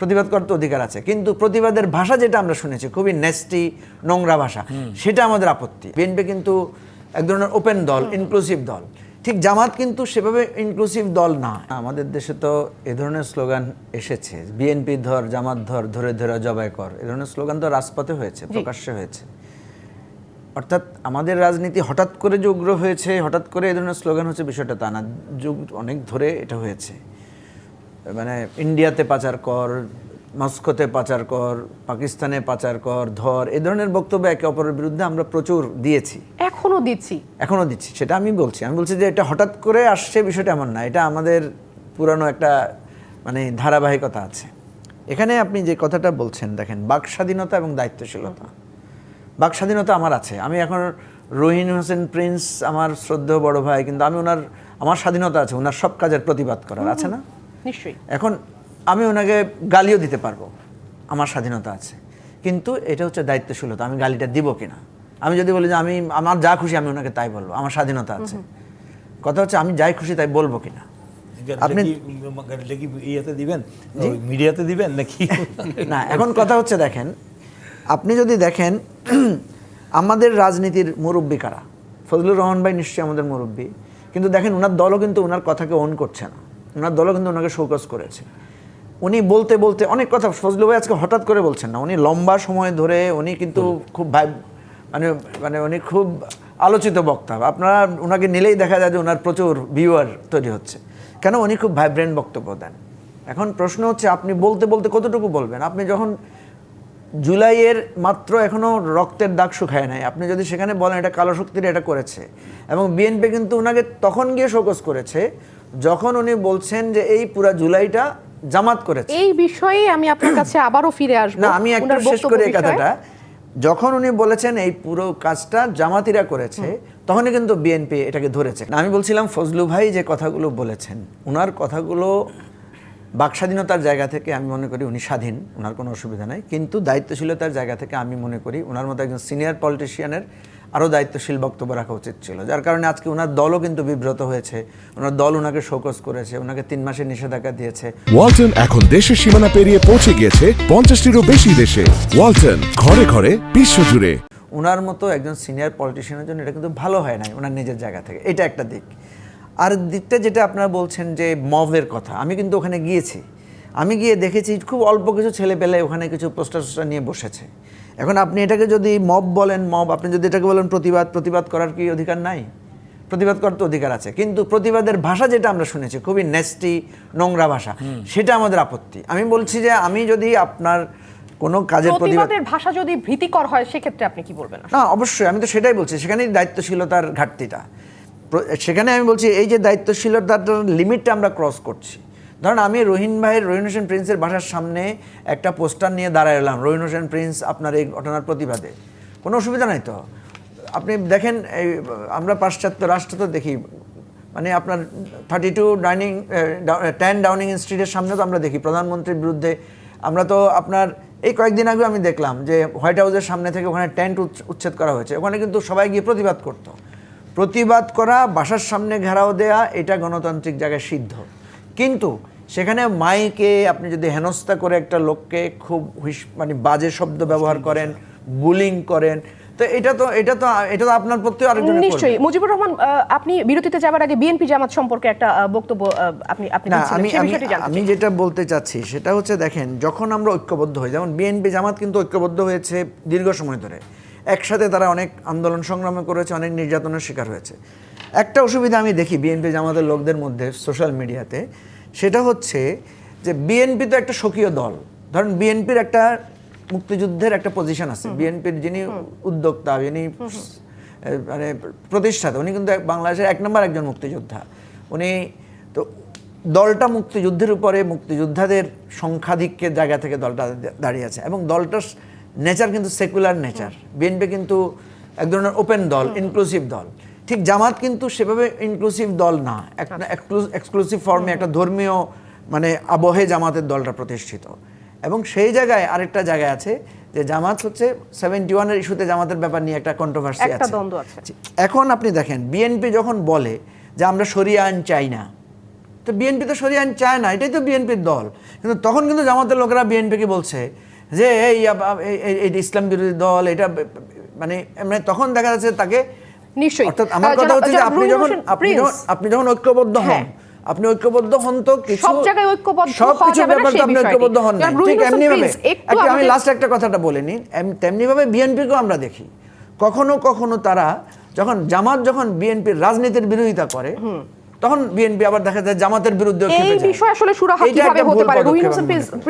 প্রতিবাদ করতে অধিকার আছে, কিন্তু প্রতিবাদের ভাষা যেটা আমরা শুনেছি খুবই নেস্টি নোংরা ভাষা, সেটা আমাদের আপত্তি। বিএনপি কিন্তু এক ধরনের ওপেন দল, ইনক্লুসিভ দল, ঠিক জামাত কিন্তু সেভাবে ইনক্লুসিভ দল না। আমাদের দেশে তো এ ধরনের স্লোগান এসেছে, বিএনপি ধর, জামাত ধর, ধরে ধরে জবাই কর, এ ধরনের স্লোগান তো রাজপথে হয়েছে, প্রকাশ্যে হয়েছে। অর্থাৎ আমাদের রাজনীতি হঠাৎ করে যে উগ্র হয়েছে, হঠাৎ করে এই ধরনের স্লোগান হচ্ছে, বিষয়টা তা না। যুগ অনেক ধরে এটা হয়েছে। মানে ইন্ডিয়াতে পাচার কর, মস্কোতে পাচার কর, পাকিস্তানে পাচার কর, ধর, এই ধরনের বক্তব্য একে অপরের বিরুদ্ধে আমরা প্রচুর দিয়েছি, এখনো দিচ্ছি। সেটা আমি বলছি যে এটা হঠাৎ করে আসছে বিষয়টা এমন না, এটা আমাদের পুরানো একটা মানে ধারাবাহিকতা আছে। এখানে আপনি যে কথাটা বলছেন, দেখেন, বাক স্বাধীনতা এবং দায়িত্বশীলতা। বাক স্বাধীনতা আমার আছে, আমি এখন রহিন হোসেন প্রিন্স আমার শ্রদ্ধেয় বড় ভাই, কিন্তু আমার স্বাধীনতা আছে ওনার সব কাজের প্রতিবাদ করার, আছে না? নিশ্চয়ই। এখন আমি ওনাকে গালিও দিতে পারবো, আমার স্বাধীনতা আছে, কিন্তু এটা হচ্ছে দায়িত্বশীলতা। আমি গালিটা দিব কিনা, আমি যদি বলি যে আমার যা খুশি আমি ওনাকে তাই বলবো, আমার স্বাধীনতা আছে। কথা হচ্ছে আমি যাই খুশি তাই বলবো কিনা। আপনি ইয়েতে দিবেন, মিডিয়াতে দিবেন নাকি? না, এখন কথা হচ্ছে, দেখেন, আপনি যদি দেখেন আমাদের রাজনীতির মুরব্বী কারা, ফজলুর রহমান ভাই নিশ্চয়ই আমাদের মুরব্বী, কিন্তু দেখেন ওনার দলও কিন্তু ওনার কথাকে অন করছে না, ওনার দলও কিন্তু ওনাকে শোকজ করেছে। উনি বলতে বলতে অনেক কথা, ফজলু ভাই আজকে হঠাৎ করে বলছেন না, উনি লম্বা সময় ধরে উনি কিন্তু খুব মানে উনি খুব আলোচিত বক্তা। আপনারা ওনাকে নিলেই দেখা যায় যে ওনার প্রচুর ভিউয়ার তৈরি হচ্ছে, কেন উনি খুব ভাইব্রেন্ট বক্তব্য দেন। এখন প্রশ্ন হচ্ছে আপনি বলতে বলতে কতটুকু বলবেন। আপনি যখন জুলাইয়ের মাত্র এখনো রক্তের দাগ শুকায় নাই, আপনি যদি সেখানে বলেন এটা কালো শক্তির এটা করেছে, এবং বিএনপি কিন্তু ওনাকে তখন গিয়ে শোকজ করেছে যখন উনি বলছেন যে এই পুরা জুলাইটা জামাত করেছে। এই বিষয়ে আমি আপনার কাছে আবারও ফিরে আসবো। না, আমি একটা শেষ করি এই কথাটা। যখন উনি বলেছেন এই পুরো কাজটা জামাতিরা করেছে, তখনই কিন্তু বিএনপি এটাকে ধরেছে। আমি বলছিলাম ফজলু ভাই যে কথাগুলো বলেছেন, ওনার কথাগুলো বাকস্বাধীনতার জায়গা থেকে আমি মনে করি উনি স্বাধীন, ওনার কোনো অসুবিধা নাই, কিন্তু দায়িত্বশীলতার জায়গা থেকে আমি মনে করি ওনার মতো একজন সিনিয়র পলিটিশিয়ানের আরও দায়িত্বশীল বক্তব্য রাখা উচিত ছিল, যার কারণে আজকে ওনার দলও কিন্তু বিব্রত হয়েছে। ওনার দল ওনাকে শোকজ করেছে, ওনাকে 3 মাসের নিষেধাজ্ঞা দিয়েছে। ওয়ালটন এখন দেশের সীমানা পেরিয়ে পৌঁছে গিয়েছে 50টিরও বেশি দেশে। ওয়ালটন, ঘরে ঘরে, বিশ্বজুড়ে। ওনার মতো একজন সিনিয়র পলিটিশিয়ানের জন্য এটা কিন্তু ভালো হয় নাই ওনার নিজের জায়গা থেকে, এটা একটা দিক। আর দিকটা যেটা আপনারা বলছেন যে মবের কথা, আমি কিন্তু ওখানে গিয়েছি, আমি গিয়ে দেখেছি খুব অল্প কিছু ছেলে পেলে ওখানে কিছু পোস্টার নিয়ে বসেছে। এখন আপনি এটাকে যদি মব বলেন, আপনি যদি এটাকে বলেন প্রতিবাদ করার কি অধিকার নাই? প্রতিবাদ করতে অধিকার আছে, কিন্তু প্রতিবাদের ভাষা যেটা আমরা শুনেছি খুবই নেস্টি নোংরা ভাষা, সেটা আমাদের আপত্তি। আমি বলছি যে আমি যদি আপনার কোনো কাজের প্রতিবাদের ভাষা যদি ভীতিকর হয়, সেক্ষেত্রে আপনি কি বলবেন? না, অবশ্যই, আমি তো সেটাই বলছি, সেখানেই দায়িত্বশীলতার ঘাটতিটা। সেখানে আমি বলছি এই যে দায়িত্বশীলতার লিমিটটা আমরা ক্রস করছি। ধরুন আমি রহিন হোসেন প্রিন্সের বাসার সামনে একটা পোস্টার নিয়ে দাঁড়ায় এলাম, রহিন হোসেন প্রিন্স আপনার এই ঘটনার প্রতিবাদে, কোনো অসুবিধা নাই তো। আপনি দেখেন আমরা পাশ্চাত্য রাষ্ট্র তো দেখি, মানে আপনার 10 ডাউনিং স্ট্রিটের সামনে তো আমরা দেখি প্রধানমন্ত্রীর বিরুদ্ধে। আমরা তো আপনার এই কয়েকদিন আগে আমি দেখলাম যে হোয়াইট হাউসের সামনে থেকে ওখানে টেন্ট উচ্ছেদ করা হয়েছে, ওখানে কিন্তু সবাই গিয়ে প্রতিবাদ করতো। প্রতিবাদ করা, বাসার সামনে ঘেরাও দেয়া, এটা গণতান্ত্রিক জায়গায় সিদ্ধ, কিন্তু সেখানে মাইকে আপনি যদি হেনস্থা করে একটা লোককে খুব মানে বাজে শব্দ ব্যবহার করেন, বুলিং করেন, তো এটা তো আপনার প্রতি আরেকজন। নিশ্চয়ই। মুজিবুর রহমান, আপনি বিরতিতে যাওয়ার আগে বিএনপি জামাত সম্পর্কে একটা বক্তব্য আপনি আমি যেটা বলতে চাচ্ছি সেটা হচ্ছে, দেখেন, যখন আমরা ঐক্যবদ্ধ হই, যেমন বিএনপি জামাত কিন্তু ঐক্যবদ্ধ হয়েছে দীর্ঘ সময় ধরে, একসাথে তারা অনেক আন্দোলন সংগ্রামে করেছে, অনেক নির্যাতনের শিকার হয়েছে। একটা অসুবিধা আমি দেখি বিএনপি জামাতের লোকদের মধ্যে সোশ্যাল মিডিয়াতে, সেটা হচ্ছে যে বিএনপি তো একটা স্বকীয় দল। ধরেন বিএনপির একটা মুক্তিযুদ্ধের একটা পজিশন আছে, বিএনপির যিনি উদ্যোক্তা, যিনি মানে প্রতিষ্ঠাতা, উনি কিন্তু বাংলাদেশের 1 নম্বর একজন মুক্তিযোদ্ধা। উনি তো দলটা মুক্তিযুদ্ধের উপরে, মুক্তিযোদ্ধাদের সংখ্যাধিক্যের জায়গা থেকে দলটা দাঁড়িয়ে আছে, এবং দলটার নেচার কিন্তু সেকুলার নেচার। বিএনপি কিন্তু এক ধরনের ওপেন দল, ইনক্লুসিভ দল, ঠিক জামাত কিন্তু সেভাবে ইনক্লুসিভ দল না, একটা এক্সক্লুসিভ ফর্মে একটা ধর্মীয় মানে আবহে জামাতের দলটা প্রতিষ্ঠিত। এবং সেই জায়গায় আরেকটা জায়গায় আছে যে জামাত হচ্ছে 71-এর ইস্যুতে জামাতের ব্যাপার নিয়ে একটা কন্ট্রোভার্সি আছে। এখন আপনি দেখেন বিএনপি যখন বলে যে আমরা শরিয়া আইন চাই না, তো বিএনপি তো সরিয়ে আইন চায় না, এটাই তো বিএনপির দল। কিন্তু তখন কিন্তু জামাতের লোকেরা বিএনপিকে বলছে যে এই ইসলাম বিরোধী দল, এটা মানে তখন দেখা যাচ্ছে তাকে নিশ্চয়ই। অর্থাৎ আমার কথা হচ্ছে যে আপনি যখন ঐক্যবদ্ধ হন, আপনি ঐক্যবদ্ধ হন তো কিছু সব জায়গায় ঐক্যবদ্ধ সবকিছু ব্যাপারে তো আপনি ঐক্যবদ্ধ হন না। ঠিক এমনি ভাবে আমি লাস্ট লাস্ট একটা কথাটা বলে নিই, তেমনি ভাবে বিএনপিকেও আমরা দেখি কখনো কখনো তারা জামাত যখন বিএনপির রাজনীতির বিরোধিতা করে, তখন বিএনপি আবার দেখা যায় জামাতের বিরুদ্ধে এই বিষয় আসলে সুরাহা কিভাবে হতে পারে? রুহিন হোসেন